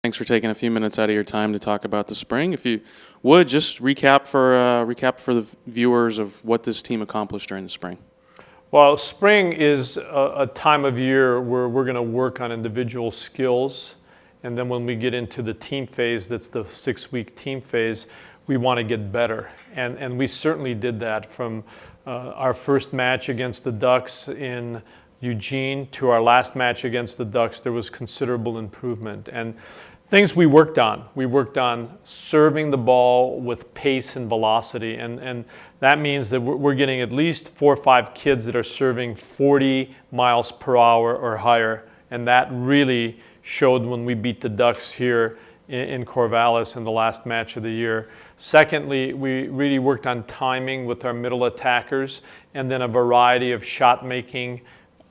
Thanks for taking a few minutes out of your time to talk about the spring. If you would, just recap for the viewers of what this team accomplished during the spring. Well, spring is a time of year where we're going to work on individual skills. And then when we get into the team phase, that's the 6-week team phase, we want to get better. And we certainly did that from our first match against the Ducks in Eugene to our last match against the Ducks. There was considerable improvement. And things we worked on serving the ball with pace and velocity, and that means that we're getting at least 4 or 5 kids that are serving 40 miles per hour or higher, and that really showed when we beat the Ducks here in Corvallis in the last match of the year. Secondly, we really worked on timing with our middle attackers, and then a variety of shot making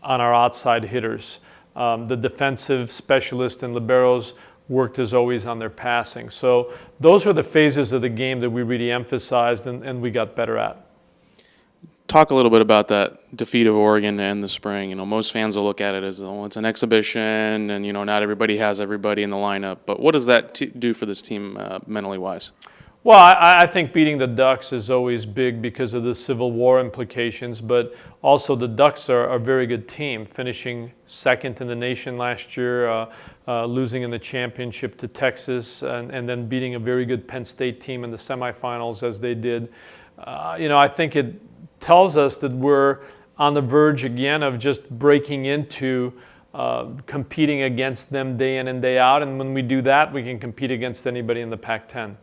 on our outside hitters. The defensive specialists and liberos worked as always on their passing. So those are the phases of the game that we really emphasized and we got better at. Talk a little bit about that defeat of Oregon to end the spring. You know, most fans will look at it as, oh, it's an exhibition and, you know, not everybody has everybody in the lineup. But what does that do for this team mentally wise? Well, I think beating the Ducks is always big because of the Civil War implications, but also the Ducks are a very good team, finishing second in the nation last year, losing in the championship to Texas, and then beating a very good Penn State team in the semifinals as they did. You know, I think it tells us that we're on the verge again of just breaking into competing against them day in and day out, and when we do that, we can compete against anybody in the Pac-10.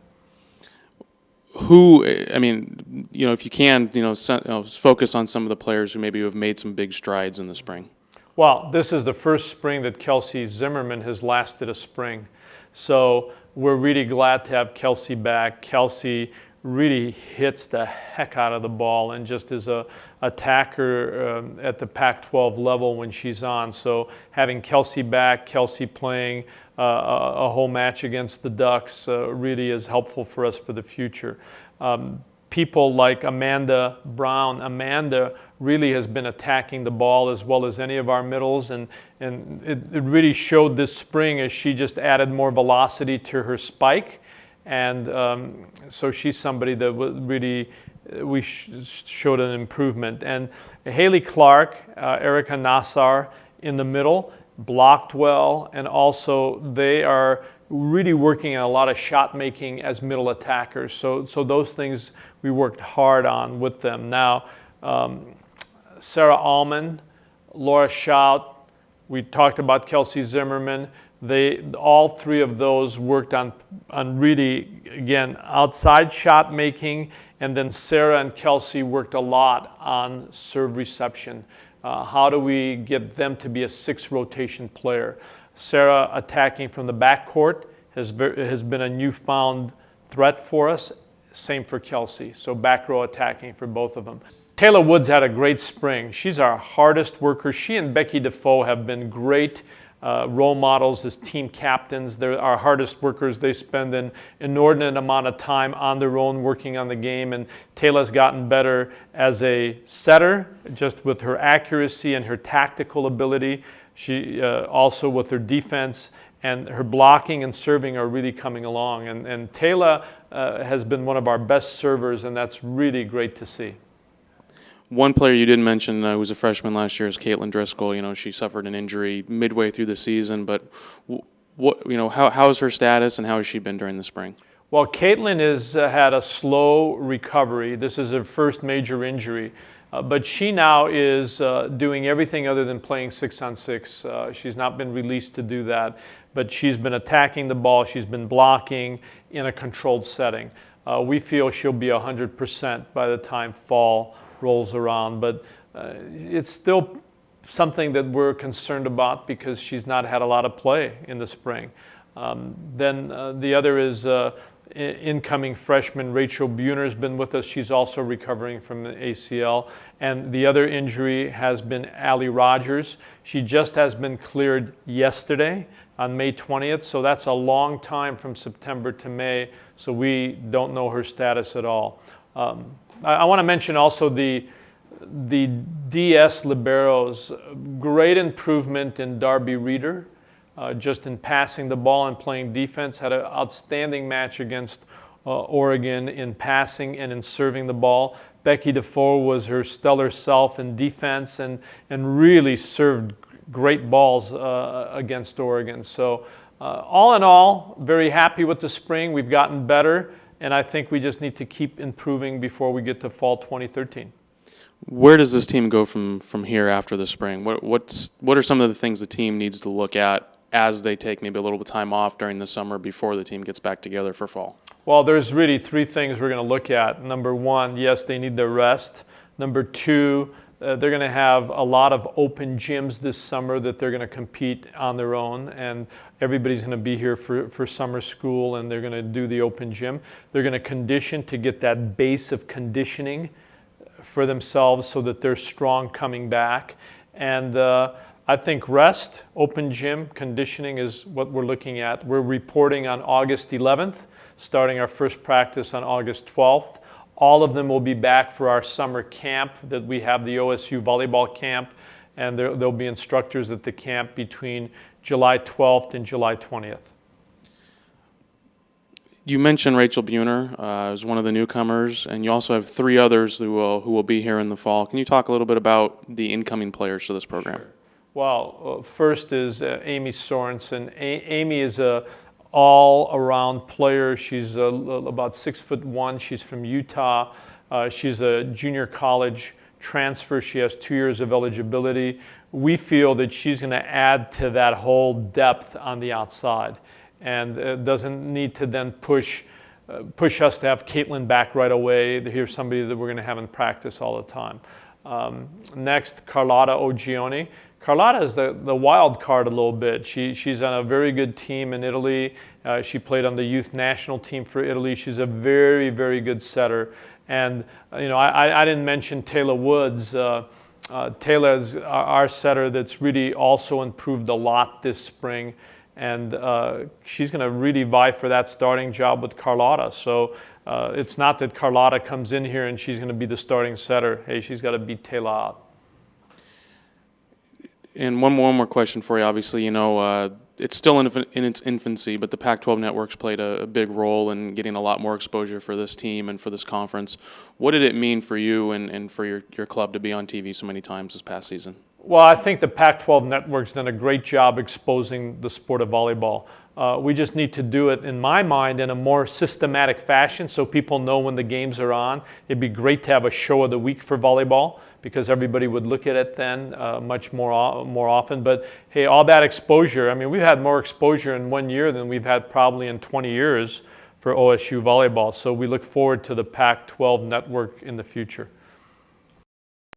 I mean, you know, if you can, focus on some of the players who maybe have made some big strides in the spring. Well, this is the first spring that Kelsey Zimmerman has lasted a spring. So we're really glad to have Kelsey back. Kelsey really hits the heck out of the ball and just is a attacker at the Pac-12 level when she's on. So having Kelsey back, Kelsey playing a whole match against the Ducks really is helpful for us for the future. People like Amanda Brown. Amanda really has been attacking the ball as well as any of our middles, and it really showed this spring as she just added more velocity to her spike. And so she's somebody that really we showed an improvement. And Haley Clark, Erica Nassar in the middle, blocked well, and also they are really working on a lot of shot making as middle attackers. So those things we worked hard on with them. Now, Sarah Allman, Laura Schout, we talked about Kelsey Zimmerman. All three of those worked on really, again, outside shot making, and then Sarah and Kelsey worked a lot on serve reception. How do we get them to be a 6 rotation player? Sarah attacking from the backcourt has been a newfound threat for us. Same for Kelsey. So back row attacking for both of them. Taylor Woods had a great spring. She's our hardest worker. She and Becky Defoe have been great role models as team captains. They're our hardest workers. They spend an inordinate amount of time on their own working on the game, and Taylor's gotten better as a setter, just with her accuracy and her tactical ability. She also with her defense, and her blocking and serving are really coming along. And Taylor has been one of our best servers, and that's really great to see. One player you didn't mention who was a freshman last year is Caitlin Driscoll. You know, she suffered an injury midway through the season, but how is her status and how has she been during the spring? Well, Caitlin has had a slow recovery. This is her first major injury, but she now is doing everything other than playing 6-on-6. She's not been released to do that, but she's been attacking the ball. She's been blocking in a controlled setting. We feel she'll be 100% by the time fall rolls around, but it's still something that we're concerned about because she's not had a lot of play in the spring. Then the other is incoming freshman Rachel Buhner's been with us. She's also recovering from the ACL. And the other injury has been Allie Rogers. She just has been cleared yesterday on May 20th, so that's a long time from September to May, so we don't know her status at all. I want to mention also the DS liberos. Great improvement in Darby Reeder. just in passing the ball and playing defense. Had an outstanding match against Oregon in passing and in serving the ball. Becky DeFore was her stellar self in defense and really served great balls against Oregon. So all in all, very happy with the spring. We've gotten better, and I think we just need to keep improving before we get to fall 2013. Where does this team go from here after the spring? What are some of the things the team needs to look at as they take maybe a little bit of time off during the summer before the team gets back together for fall? Well, there's really three things we're going to look at. Number one, yes, they need their rest. Number two, they're going to have a lot of open gyms this summer that they're going to compete on their own, and everybody's going to be here for summer school, and they're going to do the open gym. They're going to condition to get that base of conditioning for themselves so that they're strong coming back. And I think rest, open gym, conditioning is what we're looking at. We're reporting on August 11th, starting our first practice on August 12th. All of them will be back for our summer camp that we have, the OSU volleyball camp, and there'll be instructors at the camp between July 12th and July 20th. You mentioned Rachel Buhner as one of the newcomers, and you also have three others who will be here in the fall. Can you talk a little bit about the incoming players to this program? Sure. Well, first is Amy Sorensen. Amy is a all-around player. She's about 6'1". She's from Utah. She's a junior college transfer. She has 2 years of eligibility. We feel that she's going to add to that whole depth on the outside, and doesn't need to then push us to have Caitlin back right away. Here's somebody that we're going to have in practice all the time. Next, Carlotta Oggioni. Carlotta is the wild card a little bit. She's on a very good team in Italy. She played on the youth national team for Italy. She's a very, very good setter. And I didn't mention Taylor Woods. Taylor is our setter that's really also improved a lot this spring. And she's going to really vie for that starting job with Carlotta. So it's not that Carlotta comes in here and she's going to be the starting setter. Hey, she's got to beat Taylor out. And one more question for you. Obviously, it's still in its infancy, but the Pac12 Network's played a big role in getting a lot more exposure for this team and for this conference. What did it mean for you and for your club to be on TV so many times this past season? Well, I think the Pac12 Network's done a great job exposing the sport of volleyball. We just need to do it, in my mind, in a more systematic fashion so people know when the games are on. It'd be great to have a show of the week for volleyball because everybody would look at it then much more often. But hey, all that exposure, I mean, we've had more exposure in 1 year than we've had probably in 20 years for OSU volleyball. So we look forward to the Pac-12 Network in the future.